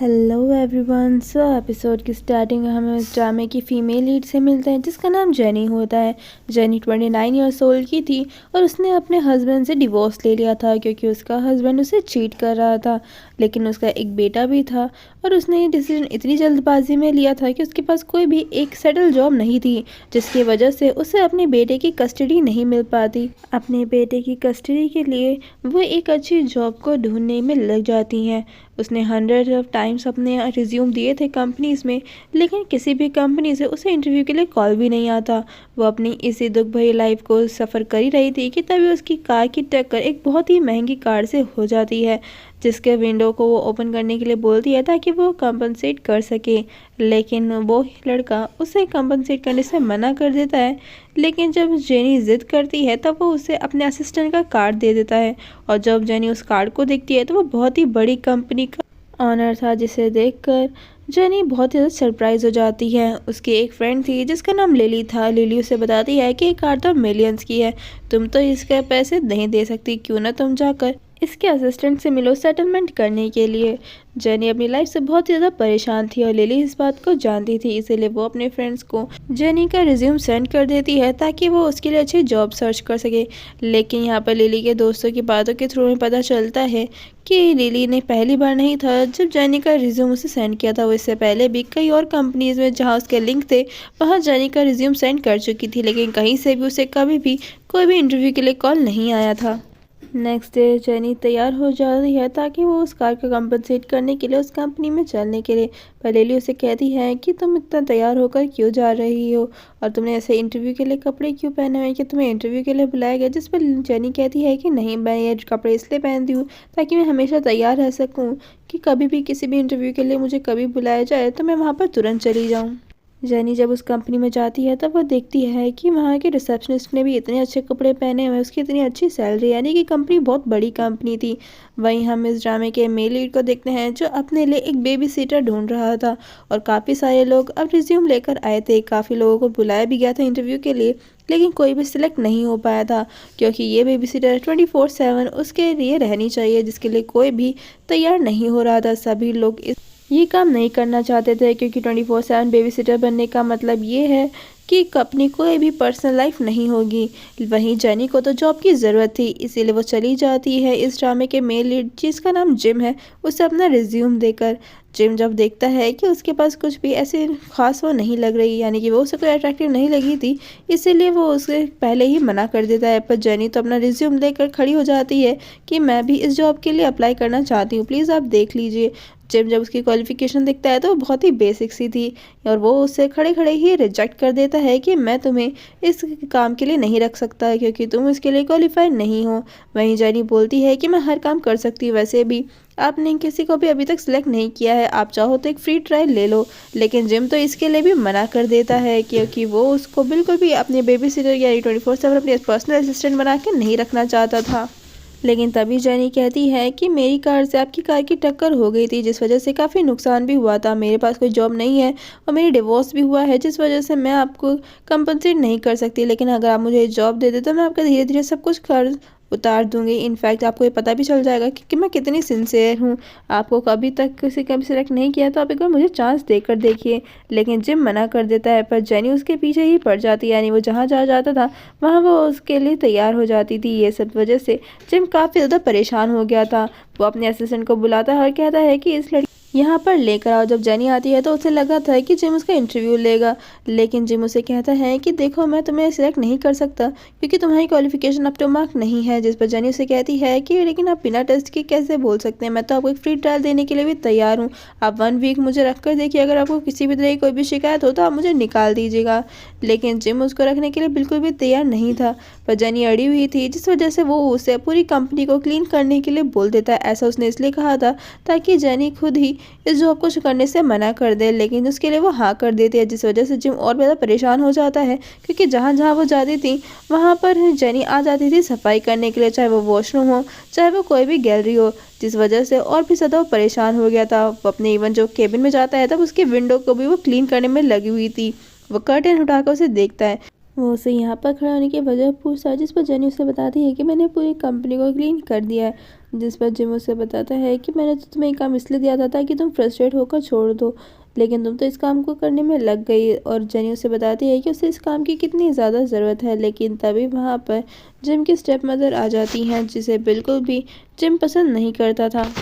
Hello everyone. सो episode की starting में हमें उस ड्रामे की फ़ीमेल लीड से मिलते हैं जिसका नाम जेनी होता है। जेनी 29 ईयर्स ओल्ड की थी और उसने अपने हस्बैंड से डिवोर्स ले लिया था क्योंकि उसका हस्बैंड उसे चीट कर रहा था। लेकिन उसका एक बेटा भी था और उसने ये डिसीजन इतनी जल्दबाजी में लिया था कि उसके पास कोई भी एक सेटल जॉब नहीं थी, जिसकी वजह से उसे अपने बेटे की कस्टडी नहीं मिल पाती। अपने बेटे की कस्टडी के लिए वो एक अच्छी जॉब को ढूंढने में लग जाती हैं। उसने 100 ऑफ टाइम्स अपने रिज्यूम दिए थे कंपनीज़ में, लेकिन किसी भी कंपनी से उसे इंटरव्यू के लिए कॉल भी नहीं आता। वो अपनी इसी दुख भरी लाइफ को सफ़र कर ही रही थी कि तभी उसकी कार की टक्कर एक बहुत ही महंगी कार से हो जाती है, जिसके विंडो को वो ओपन करने के लिए बोलती है ताकि वो कंपनसेट कर सके। लेकिन वो लड़का उसे कंपनसेट करने से मना कर देता है। लेकिन जब जेनी ज़िद करती है तब वो उसे अपने असिस्टेंट का कार्ड दे देता है और जब जेनी उस कार्ड को देखती है तो वो बहुत ही बड़ी कंपनी का ऑनर था, जिसे देखकर जेनी बहुत ज़्यादा सरप्राइज हो जाती है। उसकी एक फ्रेंड थी जिसका नाम लिली था। लिली उसे बताती है कि ये कार तो मिलियंस की है, तुम तो इसके पैसे नहीं दे सकती, क्यों ना तुम जाकर इसके असिस्टेंट से मिलो सेटलमेंट करने के लिए। जेनी अपनी लाइफ से बहुत ज़्यादा परेशान थी और लिली इस बात को जानती थी, इसीलिए वो अपने फ्रेंड्स को जेनी का रिज्यूम सेंड कर देती है ताकि वो उसके लिए अच्छी जॉब सर्च कर सके। लेकिन यहाँ पर लिली के दोस्तों की बातों के थ्रू में पता चलता है कि लिली ने पहली बार नहीं था जब जेनी का रिज्यूम उसे सेंड किया था। वो इससे पहले भी कई और कंपनीज़ में जहाँ उसके लिंक थे वहाँ जेनी का रिज्यूम सेंड कर चुकी थी, लेकिन कहीं से भी उसे कभी भी कोई भी इंटरव्यू के लिए कॉल नहीं आया था। नेक्स्ट डे जेनी तैयार हो जाती है ताकि वो उस कार का कंपनसेट करने के लिए उस कंपनी में चलने के लिए। पर लिली उसे कहती है कि तुम इतना तैयार होकर क्यों जा रही हो और तुमने ऐसे इंटरव्यू के लिए कपड़े क्यों पहने हुए हैं, कि तुम्हें इंटरव्यू के लिए बुलाया गया। जिस पर जेनी कहती है कि नहीं, मैं ये कपड़े इसलिए पहनती हूँ ताकि मैं हमेशा तैयार रह सकूँ कि कभी भी किसी भी इंटरव्यू के लिए मुझे कभी बुलाया जाए तो मैं वहाँ पर तुरंत चली जाऊँ। जेनी जब उस कंपनी में जाती है तब वो देखती है कि वहाँ के रिसेप्शनिस्ट ने भी इतने अच्छे कपड़े पहने हुए, उसकी इतनी अच्छी सैलरी, यानी कि कंपनी बहुत बड़ी कंपनी थी। वहीं हम इस ड्रामे के मेल लीड को देखते हैं जो अपने लिए एक बेबी सीटर ढूंढ रहा था और काफ़ी सारे लोग अब रिज्यूम लेकर आए थे। काफ़ी लोगों को बुलाया भी गया था इंटरव्यू के लिए, लेकिन कोई भी सिलेक्ट नहीं हो पाया था क्योंकि ये बेबी सीटर 24/7 उसके लिए रहनी चाहिए, जिसके लिए कोई भी तैयार नहीं हो रहा था। सभी लोग ये काम नहीं करना चाहते थे क्योंकि 24/7 बेबी सिटर बनने का मतलब ये है कि अपनी कोई भी पर्सनल लाइफ नहीं होगी। वहीं जेनी को तो जॉब की ज़रूरत थी, इसीलिए वो चली जाती है इस ड्रामे के मेल लीड जिसका नाम जिम है उसे अपना रिज्यूम देकर। जिम जब देखता है कि उसके पास कुछ भी ऐसे खास वो नहीं लग रही, यानी कि वो उसे कोई अट्रैक्टिव नहीं लगी थी, इसीलिए वो उसे पहले ही मना कर देता है। पर जेनी तो अपना रिज्यूम देकर खड़ी हो जाती है कि मैं भी इस जॉब के लिए अप्लाई करना चाहती हूँ, प्लीज़ आप देख लीजिए। जिम जब उसकी क्वालिफ़िकेशन देखता है तो बहुत ही बेसिक सी थी और वो उससे खड़े खड़े ही रिजेक्ट कर देता है कि मैं तुम्हें इस काम के लिए नहीं रख सकता क्योंकि तुम इसके लिए क्वालिफाइड नहीं हो। वहीं जेनी बोलती है कि मैं हर काम कर सकती हूँ, वैसे भी आपने किसी को भी अभी तक सिलेक्ट नहीं किया है, आप चाहो तो एक फ्री ट्रायल ले लो। लेकिन जिम तो इसके लिए भी मना कर देता है क्योंकि वो उसको बिल्कुल भी अपने बेबी सिटर या 24/7 अपने पर्सनल असिस्टेंट बना के नहीं रखना चाहता था। लेकिन तभी जेनी कहती है कि मेरी कार से आपकी कार की टक्कर हो गई थी, जिस वजह से काफ़ी नुकसान भी हुआ था, मेरे पास कोई जॉब नहीं है और मेरी डिवोर्स भी हुआ है, जिस वजह से मैं आपको कंपनसेट नहीं कर सकती। लेकिन अगर आप मुझे जॉब दे दे तो मैं आपका धीरे धीरे सब कुछ कर्ज उतार दूंगी। इनफैक्ट आपको ये पता भी चल जाएगा कि मैं कितनी सिंसियर हूँ। आपको कभी तक किसी का भी सिलेक्ट नहीं किया तो आप एक बार मुझे चांस देकर देखिए। लेकिन जिम मना कर देता है, पर जेनी उसके पीछे ही पड़ जाती है, यानी वो जहाँ जहाँ जाता था वहाँ वो उसके लिए तैयार हो जाती थी। ये सब वजह से जिम काफ़ी ज़्यादा परेशान हो गया था। वो अपने असिस्टेंट को बुलाता है और कहता है कि इस लड़की यहाँ पर लेकर आओ। जब जेनी आती है तो उसे लगा था कि जिम उसका इंटरव्यू लेगा, लेकिन जिम उसे कहता है कि देखो मैं तुम्हें सिलेक्ट नहीं कर सकता क्योंकि तुम्हारी क्वालिफिकेशन अप टू मार्क नहीं है। जिस पर जेनी उसे कहती है कि लेकिन आप बिना टेस्ट के कैसे बोल सकते हैं, मैं तो आपको एक फ्री ट्रायल देने के लिए भी तैयार हूँ। आप 1 वीक मुझे रख कर देखिए, अगर आपको किसी भी तरह की कोई भी शिकायत हो तो आप मुझे निकाल दीजिएगा। लेकिन जिम उसको रखने के लिए बिल्कुल भी तैयार नहीं था, पर जेनी अड़ी हुई थी, जिस वजह से वो उसे पूरी कंपनी को क्लीन करने के लिए बोल देता है। ऐसा उसने इसलिए कहा था ताकि जेनी खुद ही इस जॉब को करने से मना कर दे, लेकिन उसके लिए वो हाँ कर देती है, जिस वजह से जिम और ज़्यादा परेशान हो जाता है क्योंकि जहाँ जहाँ वो जाती थी वहाँ पर जेनी आ जाती थी सफाई करने के लिए, चाहे वो वॉशरूम हो चाहे वो कोई भी गैलरी हो, जिस वजह से और भी ज़्यादा वो परेशान हो गया था। वो अपने इवन जो केबिन में जाता है तब उसकी विंडो को भी वो क्लीन करने में लगी हुई थी। वो कर्टेन उठाकर उसे देखता है, वो उसे यहाँ पर खड़ा होने की वजह पूछता है, जिस पर जेनी उसे बताती है कि मैंने पूरी कंपनी को क्लीन कर दिया है। जिस पर जिम उसे बताता है कि मैंने तो तुम्हें ये काम इसलिए दिया था ताकि तुम फ्रस्ट्रेट होकर छोड़ दो, लेकिन तुम तो इस काम को करने में लग गई। और जेनी उसे बताती है कि उसे इस काम की कितनी ज़्यादा ज़रूरत है, लेकिन तभी वहाँ पर जिम की स्टेप मदर आ जाती हैं, जिसे बिल्कुल भी जिम पसंद नहीं करता था।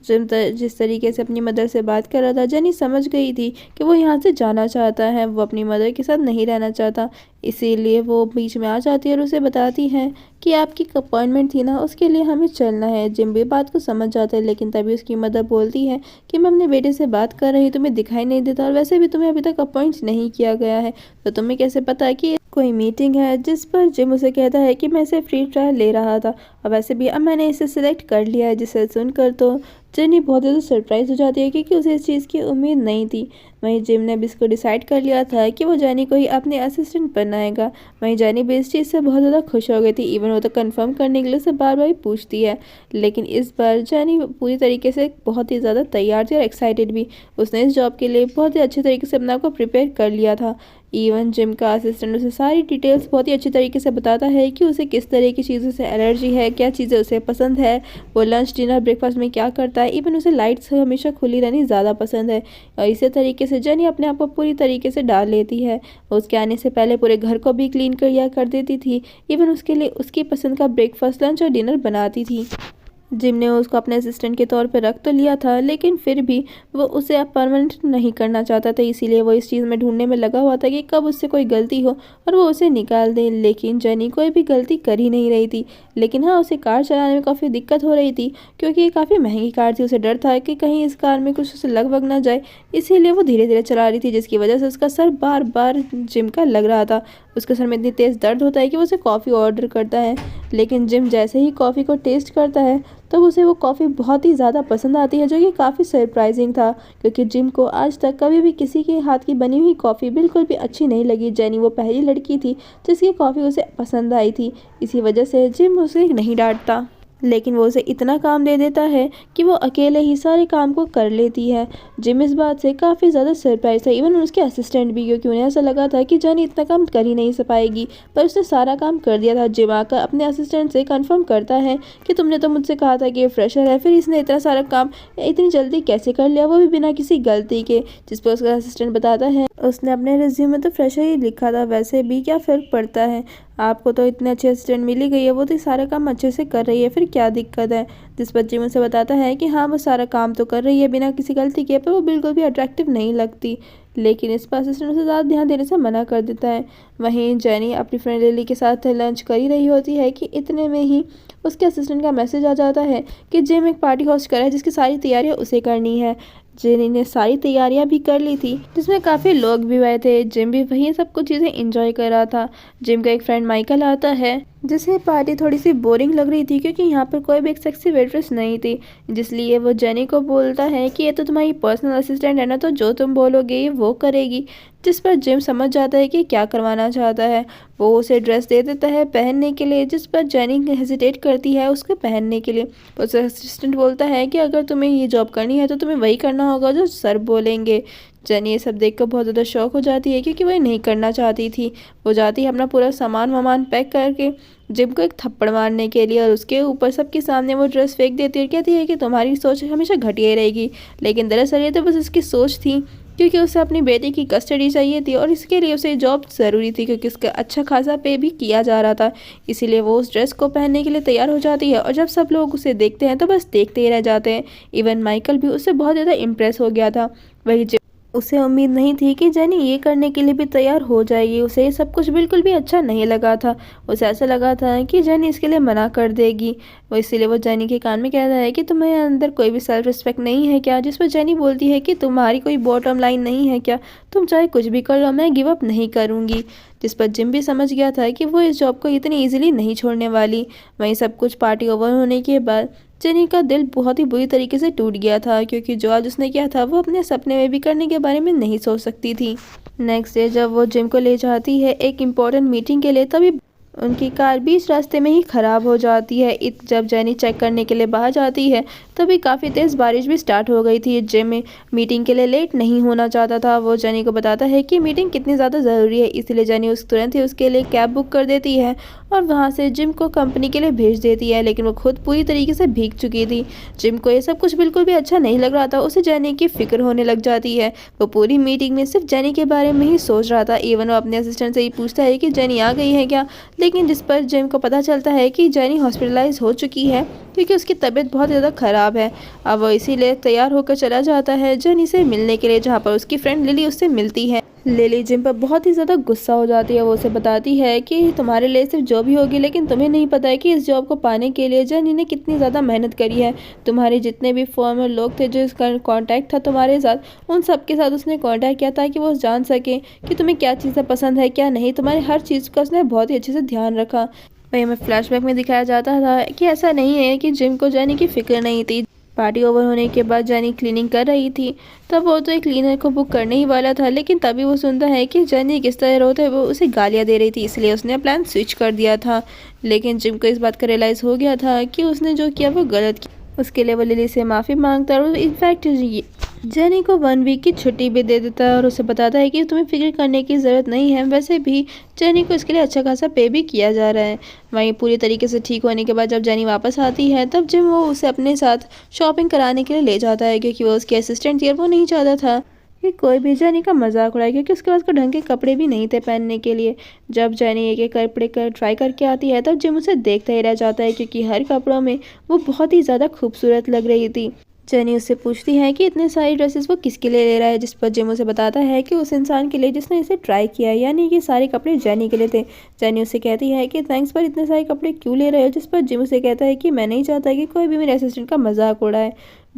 जिस तरीके से अपनी मदर से बात कर रहा था, जेनी समझ गई थी कि वो यहाँ से जाना चाहता है, वो अपनी मदर के साथ नहीं रहना चाहता। इसीलिए वो बीच में आ जाती है और उसे बताती है कि आपकी अपॉइंटमेंट थी ना, उसके लिए हमें चलना है। जिम भी बात को समझ जाता है, लेकिन तभी उसकी मदर बोलती है कि मैं अपने बेटे से बात कर रही, तुम्हें दिखाई नहीं देता और वैसे भी तुम्हें अभी तक अपॉइंट नहीं किया गया है, तो तुम्हें कैसे पता कि कोई मीटिंग है। जिस पर जिम उसे कहता है कि मैं इसे फ्री ट्रायल ले रहा था और वैसे भी अब मैंने इसे सिलेक्ट कर लिया है। जिसे सुनकर तो जेनी बहुत ज़्यादा सरप्राइज हो जाती है, क्योंकि उसे इस चीज़ की उम्मीद नहीं थी। वहीं जिम ने भी इसको डिसाइड कर लिया था कि वो जेनी को ही अपने असिस्टेंट बनाएगा। वहीं जेनी भी इस चीज़ से बहुत ज़्यादा खुश हो गई थी, इवन वो तो कंफर्म करने के लिए उसे बार बार पूछती है। लेकिन इस बार जेनी पूरी तरीके से बहुत ही ज़्यादा तैयार थी और एक्साइटेड भी। उसने इस जॉब के लिए बहुत ही अच्छे तरीके से अपने आप को प्रिपेयर कर लिया था। इवन जिम का असिस्टेंट उसे सारी डिटेल्स बहुत ही अच्छी तरीके से बताता है कि उसे किस तरह की चीज़ों से एलर्जी है, क्या चीज़ें उसे पसंद है, वो लंच डिनर ब्रेकफास्ट में क्या करता है। इवन उसे लाइट्स हमेशा खुली रहनी ज़्यादा पसंद है। और इसी तरीके से जेनी अपने आप को पूरी तरीके से डाल लेती है। उसके आने से पहले पूरे घर को भी क्लीन कर देती थी। इवन उसके लिए उसकी पसंद का ब्रेकफास्ट लंच और डिनर बनाती थी। जिम ने उसको अपने असिस्टेंट के तौर पर रख तो लिया था, लेकिन फिर भी वो उसे अब परमानेंट नहीं करना चाहता था। इसीलिए वो इस चीज़ में ढूंढने में लगा हुआ था कि कब उससे कोई गलती हो और वो उसे निकाल दे। लेकिन जेनी कोई भी गलती कर ही नहीं रही थी। लेकिन हाँ, उसे कार चलाने में काफ़ी दिक्कत हो रही थी, क्योंकि ये काफ़ी महंगी कार थी। उसे डर था कि कहीं इस कार में कुछ उसे लग वग ना जाए, इसीलिए वो धीरे धीरे चला रही थी, जिसकी वजह से उसका सर बार बार जिम का लग रहा था। उसके सर में इतनी तेज़ दर्द होता है कि वो उसे कॉफ़ी ऑर्डर करता है। लेकिन जिम जैसे ही कॉफ़ी को टेस्ट करता है, तब उसे वो कॉफ़ी बहुत ही ज़्यादा पसंद आती है, जो कि काफ़ी सरप्राइजिंग था, क्योंकि जिम को आज तक कभी भी किसी के हाथ की बनी हुई कॉफ़ी बिल्कुल भी अच्छी नहीं लगी। जेनी वो पहली लड़की थी जिसकी कॉफ़ी उसे पसंद आई थी। इसी वजह से जिम उसे नहीं डांटता, लेकिन वो उसे इतना काम दे देता है कि वो अकेले ही सारे काम को कर लेती है। जिम इस बात से काफ़ी ज़्यादा सरप्राइज था, इवन उसके असिस्टेंट भी, क्योंकि उन्हें ऐसा लगा था कि जेनी इतना काम कर ही नहीं पाएगी, पर उसने सारा काम कर दिया था। जिम आकर अपने असिस्टेंट से कंफर्म करता है कि तुमने तो मुझसे कहा था कि ये फ्रेशर है, फिर इसने इतना सारा काम इतनी जल्दी कैसे कर लिया, वो भी बिना किसी गलती के। जिस पर उसका असिस्टेंट बताता है उसने अपने रिज्यूम में तो फ्रेशर ही लिखा था, वैसे भी क्या फ़र्क पड़ता है, आपको तो इतने अच्छे असिस्टेंट मिली गई है, वो तो सारा काम अच्छे से कर रही है, फिर क्या दिक्कत है। जिस पर जिम उसे बताता है कि हाँ, वो सारा काम तो कर रही है बिना किसी गलती के, पर वो बिल्कुल भी अट्रैक्टिव नहीं लगती। लेकिन इस पर असिस्टेंट उसे ज़्यादा ध्यान देने से मना कर देता है। वहीं जेनी अपनी फ्रेंड लिली के साथ लंच कर ही रही होती है कि इतने में ही उसके असिस्टेंट का मैसेज आ जाता है कि जिम एक पार्टी होस्ट करा है, जिसकी सारी तैयारियाँ उसे करनी है। जेनी ने सारी तैयारियां भी कर ली थी, जिसमें काफ़ी लोग भी आए थे। जिम भी वही सब कुछ चीज़ें एंजॉय कर रहा था। जिम का एक फ्रेंड माइकल आता है, जिसे पार्टी थोड़ी सी बोरिंग लग रही थी, क्योंकि यहाँ पर कोई भी एक सेक्सी वेट्रेस नहीं थी। जिसलिए वो जेनी को बोलता है कि ये तो तुम्हारी पर्सनल असिस्टेंट है ना, तो जो तुम बोलोगे ये वो करेगी। जिस पर जिम समझ जाता है कि क्या करवाना चाहता है। वो उसे ड्रेस दे देता है पहनने के लिए, जिस पर जेनी हेजिटेट करती है उसको पहनने के लिए। उसे असिस्टेंट बोलता है कि अगर तुम्हें ये जॉब करनी है तो तुम्हें वही करना होगा जो सर बोलेंगे। जेनी ये सब देखकर बहुत ज़्यादा शौक हो जाती है, क्योंकि वह नहीं करना चाहती थी। वो जाती है अपना पूरा सामान वामान पैक करके जिम को एक थप्पड़ मारने के लिए, और उसके ऊपर सबके सामने वो ड्रेस फेंक देती है और कहती है कि तुम्हारी सोच हमेशा घटिया ही रहेगी। लेकिन दरअसल ये तो बस उसकी सोच थी, क्योंकि उसे अपनी बेटी की कस्टडी चाहिए थी और इसके लिए उसे जॉब ज़रूरी थी, क्योंकि उसका अच्छा खासा पे भी किया जा रहा था। इसीलिए वो उस ड्रेस को पहनने के लिए तैयार हो जाती है, और जब सब लोग उसे देखते हैं तो बस देखते ही रह जाते हैं। इवन माइकल भी उससे बहुत ज़्यादा इम्प्रेस हो गया था। वही उसे उम्मीद नहीं थी कि जेनी ये करने के लिए भी तैयार हो जाएगी। उसे ये सब कुछ बिल्कुल भी अच्छा नहीं लगा था। उसे ऐसा लगा था कि जेनी इसके लिए मना कर देगी। वो इसीलिए वो जेनी के कान में कहता है कि तुम्हें अंदर कोई भी सेल्फ रिस्पेक्ट नहीं है क्या। जिस पर जेनी बोलती है कि तुम्हारी कोई बॉटम लाइन नहीं है क्या, तुम चाहे कुछ भी कर लो, मैं गिव अप नहीं करूँगी। जिस पर जिम भी समझ गया था कि वो इस जॉब को इतनी ईजिली नहीं छोड़ने वाली। वहीं सब कुछ पार्टी ओवर होने के बाद जेनी का दिल बहुत ही बुरी तरीके से टूट गया था, क्योंकि जो आज उसने किया था वो अपने सपने में भी करने के बारे में नहीं सोच सकती थी। नेक्स्ट डे जब वो जिम को ले जाती है एक इम्पोर्टेंट मीटिंग के लिए, तभी उनकी कार बीच रास्ते में ही ख़राब हो जाती है। जब जेनी चेक करने के लिए बाहर जाती है तभी काफ़ी तेज़ बारिश भी स्टार्ट हो गई थी। जिम में मीटिंग के लिए लेट नहीं होना चाहता था। वो जेनी को बताता है कि मीटिंग कितनी ज़्यादा ज़रूरी है, इसलिए जेनी तुरंत ही उसके लिए कैब बुक कर देती है और वहाँ से जिम को कंपनी के लिए भेज देती है। लेकिन वो खुद पूरी तरीके से भीग चुकी थी। जिम को ये सब कुछ बिल्कुल भी अच्छा नहीं लग रहा था। उसे जेनी की फिक्र होने लग जाती है। वो पूरी मीटिंग में सिर्फ जेनी के बारे में ही सोच रहा था। इवन वो अपने असिस्टेंट से ही पूछता है कि जेनी आ गई है क्या, लेकिन जिस पर जिम को पता चलता है कि जेनी हॉस्पिटलाइज हो चुकी है क्योंकि उसकी तबीयत बहुत ज़्यादा ख़राब है। अब वो इसीलिए तैयार होकर चला जाता है जेनी से मिलने के लिए, जहाँ पर उसकी फ्रेंड लिली उससे मिलती है। लिली जिम पर बहुत ही ज़्यादा गुस्सा हो जाती है। वो उसे बताती है कि तुम्हारे लिए सिर्फ जॉब ही होगी, लेकिन तुम्हें नहीं पता है कि इस जॉब को पाने के लिए जेनी ने कितनी ज़्यादा मेहनत करी है। तुम्हारे जितने भी फॉर्मर लोग थे जो इसका कांटेक्ट था तुम्हारे साथ, उन सब के साथ उसने कांटेक्ट किया ताकि वो जान सके कि तुम्हें क्या चीज़ें पसंद है क्या नहीं। तुम्हारी हर चीज़ का उसने बहुत ही अच्छे से ध्यान रखा। वही हमें फ्लैशबैक में दिखाया जाता था कि ऐसा नहीं है कि जिम को जेनी की फिक्र नहीं थी। पार्टी ओवर होने के बाद जेनी क्लीनिंग कर रही थी, तब वो तो एक क्लीनर को बुक करने ही वाला था, लेकिन तभी वो सुनता है कि जेनी किस तरह रोते हुए वो उसे गालियाँ दे रही थी, इसलिए उसने प्लान स्विच कर दिया था। लेकिन जिम को इस बात का रियलाइज़ हो गया था कि उसने जो किया वो गलत किया। उसके लिए वो लिली से माफ़ी मांगता है और इनफैक्ट जेनी को 1 वीक की छुट्टी भी दे देता है और उसे बताता है कि तुम्हें फिक्र करने की ज़रूरत नहीं है। वैसे भी जेनी को इसके लिए अच्छा खासा पे भी किया जा रहा है। वहीं पूरी तरीके से ठीक होने के बाद जब जेनी वापस आती है, तब जिम वो उसे अपने साथ शॉपिंग कराने के लिए ले जाता है, क्योंकि वो उसकी असिस्टेंट थी और वो नहीं चाहता था कि कोई भी जेनी का मजाक उड़ाए, क्योंकि उसके पास कोई ढंग के कपड़े भी नहीं थे पहनने के लिए। जब जेनी एक एक कपड़े कर ट्राई करके आती है, तब जिम उसे देखता ही रह जाता है, क्योंकि हर कपड़ों में वो बहुत ही ज़्यादा खूबसूरत लग रही थी। जेनी उससे पूछती है कि इतने सारी ड्रेसेस वो किसके लिए ले रहा है, जिस पर जिम उसे बताता है कि उस इंसान के लिए जिसने इसे ट्राई किया, यानी कि सारे कपड़े जेनी के लिए थे। जेनी उससे कहती है कि थैंक्स, पर इतने सारे कपड़े क्यों ले रहे हो, जिस पर जिम उसे कहता है कि मैं नहीं चाहता कि कोई भी मेरे असिस्टेंट का मजाक उड़ाए।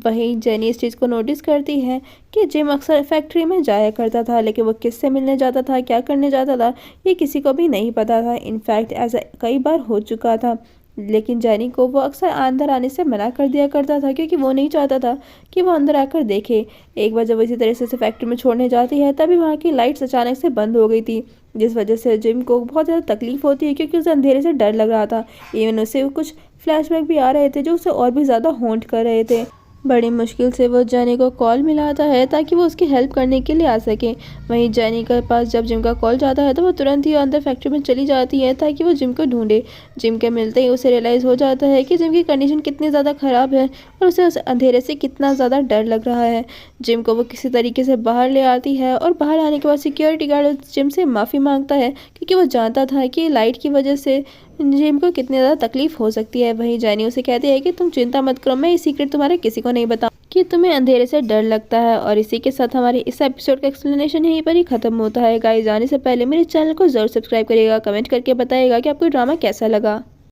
वहीं जेनी इस चीज़ को नोटिस करती है कि जिम अक्सर फैक्ट्री में जाया करता था, लेकिन वो किससे मिलने जाता था, क्या करने जाता था, ये किसी को भी नहीं पता था। इनफैक्ट ऐसा कई बार हो चुका था, लेकिन जेनी को वो अक्सर अंदर आने से मना कर दिया करता था, क्योंकि वो नहीं चाहता था कि वो अंदर आकर देखे। एक बार जब वो इसी तरह से फैक्ट्री में छोड़ने जाती है, तभी वहाँ की लाइट्स अचानक से बंद हो गई थी, जिस वजह से जिम को बहुत ज़्यादा तकलीफ होती है, क्योंकि उसे अंधेरे से डर लग रहा था। इवन उसे कुछ फ्लैशबैक भी आ रहे थे जो उसे और भी ज़्यादा हॉन्ट कर रहे थे। बड़ी मुश्किल से वो जेनी को कॉल मिलाता है ताकि वो उसकी हेल्प करने के लिए आ सके। वहीं जेनी के पास जब जिम का कॉल जाता है, तो वो तुरंत ही अंदर फैक्ट्री में चली जाती है ताकि वो जिम को ढूंढे। जिम के मिलते ही उसे रियलाइज़ हो जाता है कि जिम की कंडीशन कितनी ज़्यादा ख़राब है और उसे उस अंधेरे से कितना ज़्यादा डर लग रहा है। जिम को वो किसी तरीके से बाहर ले आती है और बाहर आने के बाद सिक्योरिटी गार्ड जिम से माफ़ी मांगता है, क्योंकि वो जानता था कि लाइट की वजह से जिम को कितनी ज़्यादा तकलीफ हो सकती है। वहीं जेनी उसे कहती है कि तुम चिंता मत करो, मैं ये सीक्रेट तुम्हारे किसी को नहीं बताऊँ कि तुम्हें अंधेरे से डर लगता है। और इसी के साथ हमारे इस एपिसोड का एक्सप्लेनेशन यहीं पर ही खत्म होता है। गाइस, जाने से पहले मेरे चैनल को ज़रूर सब्सक्राइब करिएगा, कमेंट करके बताइएगा कि आपको ड्रामा कैसा लगा।